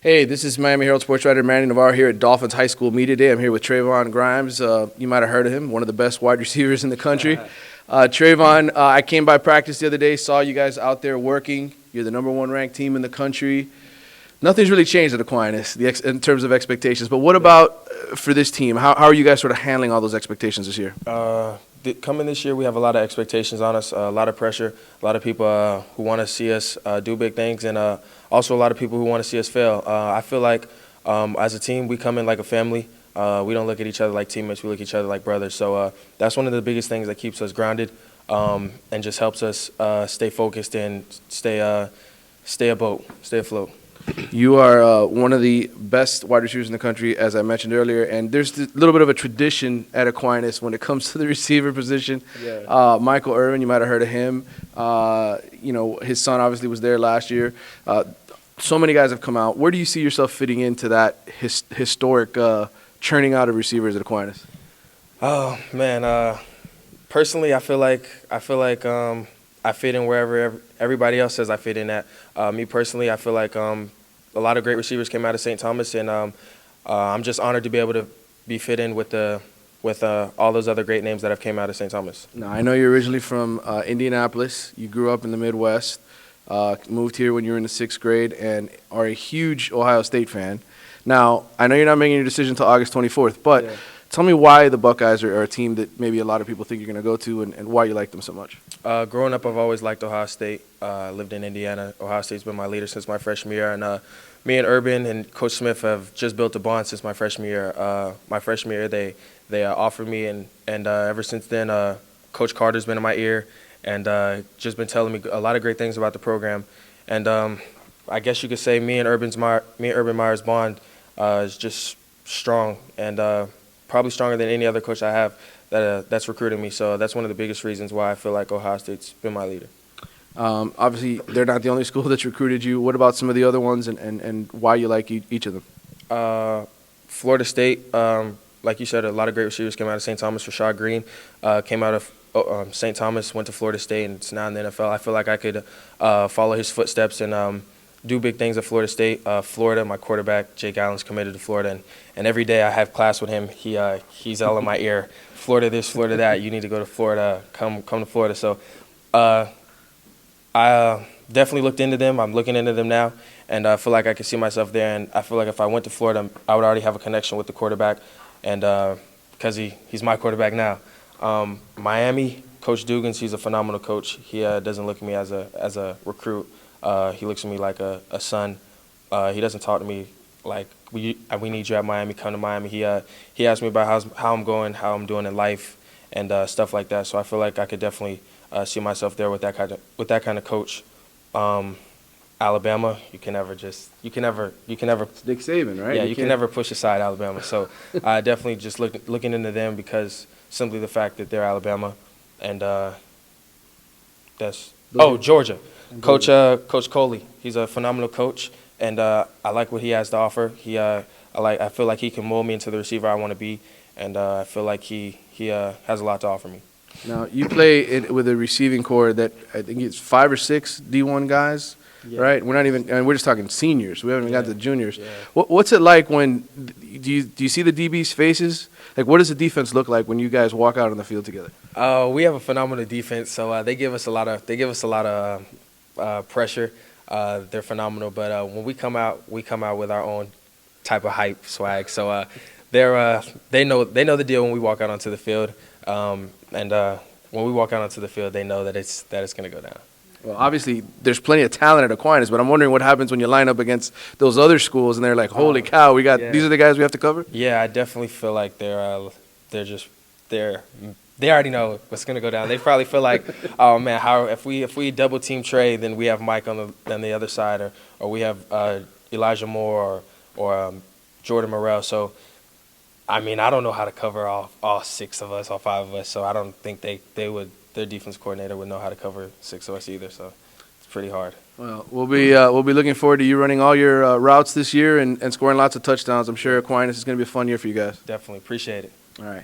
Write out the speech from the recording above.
Hey, this is Miami Herald sports writer Manny Navarro here at Dolphins High School Media Day. I'm here with Trevon Grimes. You might have heard of him, one of the best wide receivers in the country. Trevon, I came by practice the other day, saw you guys out there working. You're the #1 ranked team in the country. Nothing's really changed at Aquinas in terms of expectations. But what about for this team? How are you guys sort of handling all those expectations this year? Coming this year, we have a lot of expectations on us, a lot of pressure, a lot of people who want to see us do big things, and also a lot of people who want to see us fail. I feel like as a team, we come in like a family. We don't look at each other like teammates. We look at each other like brothers. So that's one of the biggest things that keeps us grounded and just helps us stay focused and stay afloat. You are one of the best wide receivers in the country, as I mentioned earlier, and there's a little bit of a tradition at Aquinas when it comes to the receiver position. Yeah. Michael Irvin, you might have heard of him. His son obviously was there last year. So many guys have come out. Where do you see yourself fitting into that historic churning out of receivers at Aquinas? Oh man, personally, I feel like I fit in wherever everybody else says I fit in at. Me personally, I feel like a lot of great receivers came out of St. Thomas, and I'm just honored to be able to be fit in with all those other great names that have came out of St. Thomas. Now, I know you're originally from Indianapolis. You grew up in the Midwest, moved here when you were in the 6th grade, and are a huge Ohio State fan. Now, I know you're not making your decision until August 24th, but yeah. Tell me why the Buckeyes are a team that maybe a lot of people think you're going to go to and why you like them so much. Growing up, I've always liked Ohio State. Lived in Indiana. Ohio State's been my leader since my freshman year. And me and Urban and Coach Smith have just built a bond since my freshman year. They offered me, and ever since then, Coach Carter's been in my ear and just been telling me a lot of great things about the program. And I guess you could say me and Urban Meyer's bond is just strong and probably stronger than any other coach I have that's recruited me. So that's one of the biggest reasons why I feel like Ohio State's been my leader. Obviously, they're not the only school that's recruited you. What about some of the other ones and why you like each of them? Florida State, like you said, a lot of great receivers came out of St. Thomas. Rashad Green came out of St. Thomas, went to Florida State, and it's now in the NFL. I feel like I could follow his footsteps and do big things at Florida State. Florida, my quarterback, Jake Allen's committed to Florida, and every day I have class with him, he's all in my ear. Florida this, Florida that. You need to go to Florida. Come to Florida. So I definitely looked into them. I'm looking into them now, and I feel like I could see myself there. And I feel like if I went to Florida, I would already have a connection with the quarterback, and because he's my quarterback now. Miami, Coach Dugans, he's a phenomenal coach. He doesn't look at me as a recruit. He looks at me like a son. He doesn't talk to me like we need you at Miami. Come to Miami. He asked me about how I'm going, how I'm doing in life, and stuff like that. So I feel like I could definitely see myself there with that kind of coach. Alabama, you can never. It's Nick Saban, right? Yeah, you can never push aside Alabama. So I definitely just looking into them because simply the fact that they're Alabama, and Georgia. Coach Coley, he's a phenomenal coach, and I like what he has to offer. I feel like he can mold me into the receiver I want to be, and I feel like he has a lot to offer me. Now, you play with a receiving core that I think it's 5 or 6 D1 guys, yeah. Right? We're just talking seniors. We haven't even got the juniors. Yeah. What's it like when do you see the DBs' faces? Like, what does the defense look like when you guys walk out on the field together? We have a phenomenal defense, so they give us a lot of pressure. They're phenomenal, but when we come out with our own type of hype swag. So they know the deal when we walk out onto the field, and when we walk out onto the field, they know that it's going to go down. Well, obviously, there's plenty of talent at Aquinas, but I'm wondering what happens when you line up against those other schools and they're like, "Holy cow, these are the guys we have to cover." Yeah, I definitely feel like they already know what's going to go down. They probably feel like, oh man, if we double team Trey, then we have Mike on the other side, or we have Elijah Moore or Jordan Morrell. So, I mean, I don't know how to cover all 6 of us, all 5 of us. So I don't think their defense coordinator would know how to cover 6 of us either. So it's pretty hard. Well, we'll be looking forward to you running all your routes this year and scoring lots of touchdowns. I'm sure Aquinas is going to be a fun year for you guys. Definitely appreciate it. All right.